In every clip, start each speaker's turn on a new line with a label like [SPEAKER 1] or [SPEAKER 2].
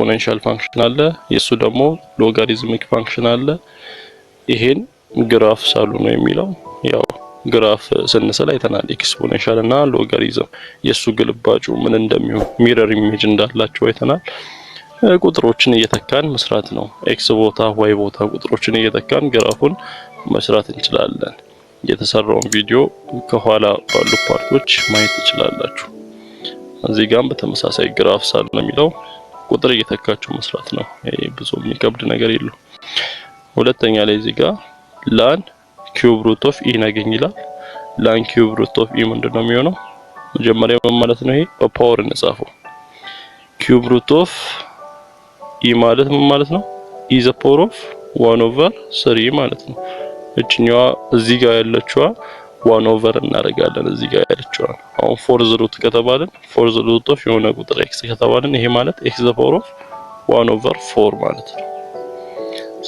[SPEAKER 1] ኤክስፖኔንሻል ፋንክሽን አለ የሱ ደግሞ ሎጋሪዝሚክ ፋንክሽን አለ ይሄን ግራፍ ሳሉ ነው የሚለው ያው ግራፍ ስንሰላ አይተናል ኤክስፖኔንሻል እና ሎጋሪዝም የሱ ግልባጩ ምን እንደሚሆን ሚረር ኢሜጅ እንዳላቸው አይተናል ቁጥሮችን እየተካን መስራት ነው ኤክስ ቦታ ዋይ ቦታ ቁጥሮችን እየተካን ግራፉን መስራት እንችላለን የተሰራውን ቪዲዮ ከኋላ ባሉ ፓርቶች ማየት ትችላላችሁ እዚህ ጋር በተመሳሳይ ግራፍ ሳል ነው የሚለው ቁጥር እየተካችሁ መስራት ነው ይሄ ብዙ የሚከብድ ነገር የለው ሁለተኛ ላይ እዚህ ጋር ላን ኪዩብ ሩት ኦፍ ኢ ነገኝ ይላል ላን ኪዩብ ሩት ኦፍ ኢ ምንድነው የሚሆነው መጀመሪያ ምን ማለት ነው ይሄ በፓወር እንጻፈው ኪዩብ ሩት ኦፍ ኢ ማለት ምን ማለት ነው ኢ ዘ ፓወር ኦፍ 1 ኦቨር 3 ማለት ነው እቺኛዋ እዚህ ጋር ያለችዋ 1 ኦቨር እናደርጋለን እዚህ ጋር ያለችዋ አሁን ፎርዝ ሩት ከተባለን ፎርዝ ሩት ኦፍ የሆነ ቁጥር ኤክስ ከተባለን ይሄ ማለት ኤክስ ዘ ፓወር ኦፍ 1 ኦቨር 4 ማለት ነው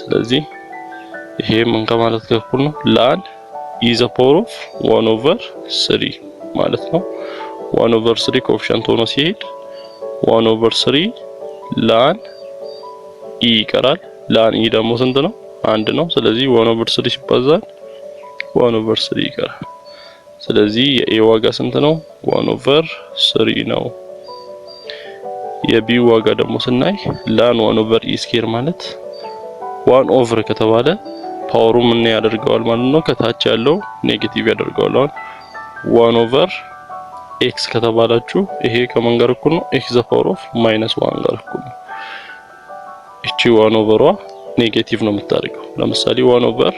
[SPEAKER 1] ስለዚህ ይሄ ምን ከማለት ጋር እኩል ነው ላን ኢ ዘ ፓወር ኦፍ 1 ኦቨር 3 ማለት ነው 1 ኦቨር 3 ኮኤፊሺየንት ሆኖ ሲሄድ 1 ኦቨር 3 ላን ኢ ይቀራል ላን ኢ ደግሞ ስንት ነው አንድ ነው ስለዚህ 1 ኦቨር 3 ሲባዛ 1 ኦቨር 3 ይቀራል ስለዚህ የኤ ዋጋ ስንት ነው 1 ኦቨር 3 ነው የቢ ዋጋ ደግሞ ስናይ ላን 1 ኦቨር ኢ ስኩዌር ማለት 1 ኦቨር ከተባለ ፓወሩ ምን ያደርገዋል ማለት ነው ከታች ያለው ኔጌቲቭ ያደርገዋል 1 ኦቨር ኤክስ ከተባላችሁ ይሄ ከማን ጋር እኩል ነው ኤክስ ዘ ፓወር ኦፍ -1 ጋር እኩል ነው እቺ 1 ኦቨሯ ኔጌቲቭ ነው የምታደርገው ለምሳሌ 1 ኦቨር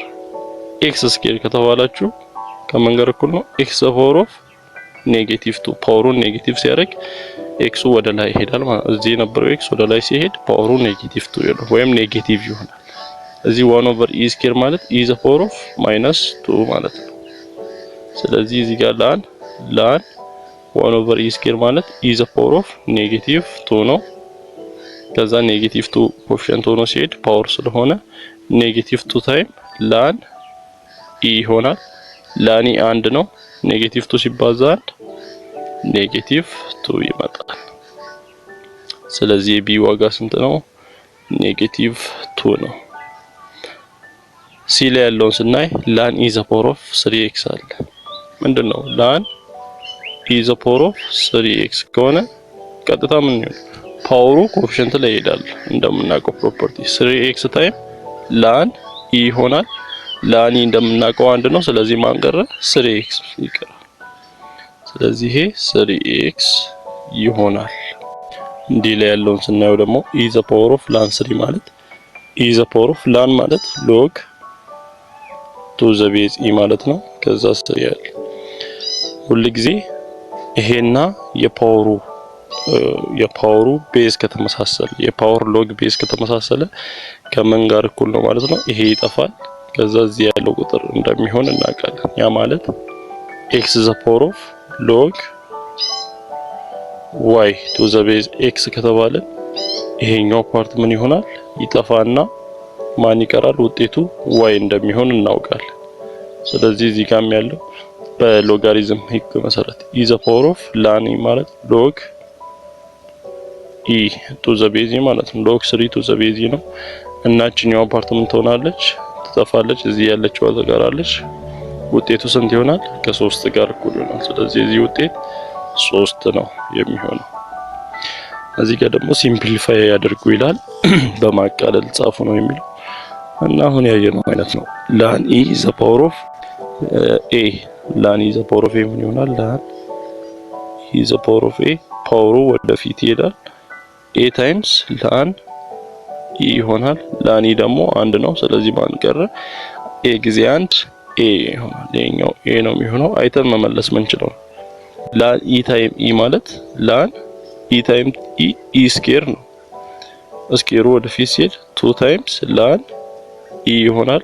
[SPEAKER 1] ኤክስ ስኩዌር ከተባላችሁ ከማን ጋር እኩል ነው ኤክስ ዘ ፓወር ኦፍ -2 ፓወሩን ኔጌቲቭ ሲያደርግ ኤክሱ ወደ ላይ ይሄዳል ማለት እዚህ የነበረው ኤክስ ወደ ላይ ሲሄድ ፓወሩ -2 ይሆናል ወይም ኔጌቲቭ ይሆናል እዚህ 1 ኦቨር ኢ ስኩዌር ማለት ኢ ዘ ፓወር ኦፍ -2 ማለት ነው ስለዚህ እዚህ ጋር ላን 1 ኦቨር ኢ ስኩዌር ማለት ኢ ዘ ፓወር ኦፍ -2 ነው ከዛ -2 ኮኤፊሺየንት ሆኖ ሲሄድ ፓወር ስለሆነ -2 ታይም ላን ኢ ይሆናል ላን ኢ 1 ነው -2 ሲባዛ 1 -2 ይመጣል ስለዚህ የቢ ዋጋ ስንት ነው -2 ነው ሲ ላይ ያለውን ስናይ ላን ኢ ዘ ፓወር ኦፍ 3x አለ ምንድነው ላን ኢ ዘ ፓወር ኦፍ 3x ከሆነ ቀጥታ ምን ይሆናል ፓወሩ ኮኤፊሺየንት ላይ ይሄዳል እንደምናውቀው ፕሮፐርቲ 3x ታይም ላን ኢ ይሆናል ላን ኢ እንደምናውቀው አንድ ነው ስለዚህ ማን ቀረ 3x ይቀራል ስለዚህ ይሄ 3x ይሆናል እንዲህ ላይ ያለውን ስናየው ደግሞ ኢ ዘ ፓወር ኦፍ ላን 3 ማለት ኢ ዘ ፓወር ኦፍ ላን ማለት ሎግ ቱ ዘ ቤዝ ኢ ማለት ነው ከዛ ያለ ሁሉ ጊዜ ይሄና የፓወሩ ቤዝ ከተመሳሰለ የፓወር ሎግ ቤዝ ከተመሳሰለ ከምን ጋር እኩል ነው ማለት ነው ይሄ ይጠፋል ከዛ እዚህ ያለው ቁጥር እንደሚሆን እናውቃለን ያ ማለት x ዘ ፓወር ኦፍ ሎግ y ቱ ዘ ቤዝ x ከተባለ ይሄኛው ፓርት ምን ይሆናል ይጠፋና ማን ይቀራል ውጤቱ y እንደሚሆን እናውቃለን ስለዚህ እዚህ ጋርም ያለው በሎጋሪዝም ህግ መሰረት e ዘ ፓወር ኦፍ ላን ማለት ሎግ e ቱ ዘ ቤዝ ማለት ነው ሎግ 3 ቱ ዘ ቤዝ ነው እናችኛው ፓርት ምን ትሆናለች ትጠፋለች እዚህ ያለችው ተጋራለች ውጤቱ ስንት ይሆናል ከ3 ጋር እኩል ይሆናል ስለዚህ እዚህ ውጤት 3 ነው የሚሆነው እዚህ ጋር ደግሞ ሲምፕሊፋይ ያደርጉ ይላል በማቃለል ጻፉ ነው የሚለው እና አሁን ያየነው አይነት ነው ላን ኢ ዘ ፓወር ኦፍ ኤ ላን ኢ ዘ ፓወር ኦፍ ኤ ምን ይሆናል ላን ኢ ዘ ፓወር ኦፍ ኤ ፓወሩ ወደፊት ይሄዳል ኤ ታይምስ ላን ኢ ይሆናል ላን ኢ ደግሞ አንድ ነው ስለዚህ ማን ቀረ ኤ ጊዜ 1 ኤ ይሆናል የኛው ኤ ነው የሚሆነው አይተን መመለስ ምንችለው ላን ኢ ታይም ኢ ማለት ላን ኢ ታይም ኢ ስኩዌር ነው ስኩዌሩ ወደፊት ሲሄድ 2 ታይምስ ላን ኢ ይሆናል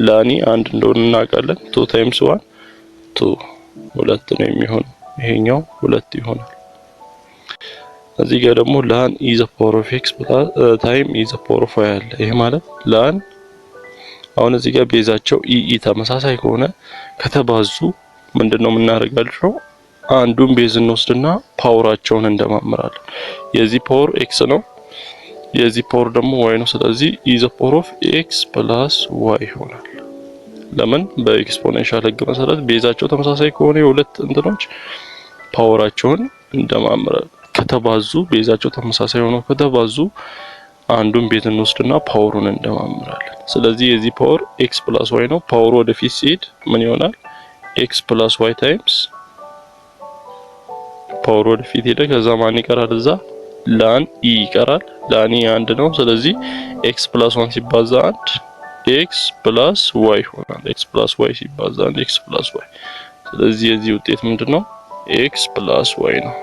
[SPEAKER 1] ላን ኢ አንድ እንደሆነ እናውቃለን 2 ታይምስ 1 2 ሁለት ነው የሚሆነው ይሄኛው 2 ይሆናል እዚህ ጋር ደግሞ ላን ኢ ዘ ፓወር ኦፍ x ታይም ኢ ዘ ፓወር ኦፍ y አለ ይሄ ማለት ላን አሁን እዚህ ጋር ቤዛቸው ኢ ተመሳሳይ ከሆነ ከተባዙ ምንድነው የምናደርጋቸው አንዱን ቤዝ እንወስድና ፓወራቸውን እንደማምራለን የዚህ ፓወር x ነው የዚህ ፓወር ደግሞ y ነው ስለዚህ e the power of x plus y ይሆናል ለምን በኤክስፖኔንሻል ህግ መሰረት ቤዛቸው ተመሳሳይ ከሆነ የሁለት እንትኖች ፓወራቸውን እንደማምራል ከተባዙ ቤዛቸው ተመሳሳይ ሆኖ ከተባዙ አንዱን ቤት እንወስድና ፓወሩን እንደማምራለን ስለዚህ የዚህ ፓወር x plus y ነው ፓወሩ ወደፊት ሲሄድ ምን ይሆናል x plus y times ፓወሩ ወደፊት ሄደ ከዛ ማን ይቀራል እዛ ላን e ይቀራል ላን e አንድ ነው ስለዚህ x plus 1 ሲባዛ 1 x plus y ይሆናል x plus y ሲባዛ 1 x plus y ስለዚህ የዚህ ውጤት ምንድነው x plus y ነው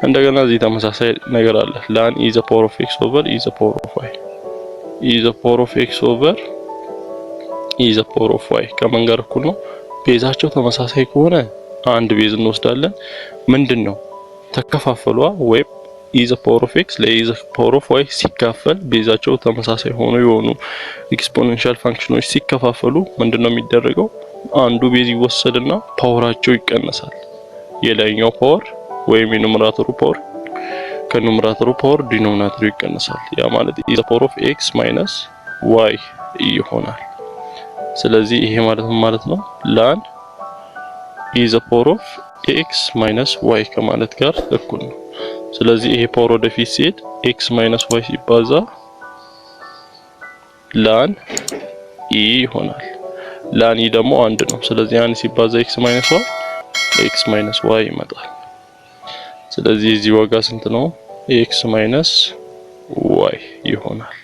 [SPEAKER 1] እንደገና እዚህ ተመሳሳይ ነገር አለ ln e the power of x over e the power of y e the power of x over e the power of y ከማን ጋር እኩል ነው ቤዛቸው ተመሳሳይ ከሆነ አንድ ቤዝ እንወስዳለን ምንድነው ተከፋፈሏ ወይ e the power of x ለ e the power of y ሲካፈል ቤዛቸው ተመሳሳይ ሆኖ የሆኑ ኤክስፖኔንሻል ፋንክሽኖች ሲከፋፈሉ ምንድነው የሚደረገው አንዱ ቤዝ ይወሰድና ፓወራቸው ይቀነሳል የላይኛው ፓወር ወይም የኑሜራተሩ ፓወር ከኑሜራተሩ ፓወር ዲኖሚናተሩ ይቀነሳል ያ ማለት e the power of x minus y ይሆናል ስለዚህ ይሄ ማለት ነው ln e the power of x minus y ከማለት ጋር እኩል ነው ስለዚህ ይሄ ፓወር ወደፊት ሲሄድ x minus y ሲባዛ ln e ይሆናል ln e ደግሞ አንድ ነው ስለዚህ አንድ ሲባዛ x minus y x minus y ይመጣል ስለዚህ እዚህ ዋጋ ስንት ነው x minus y ይሆናል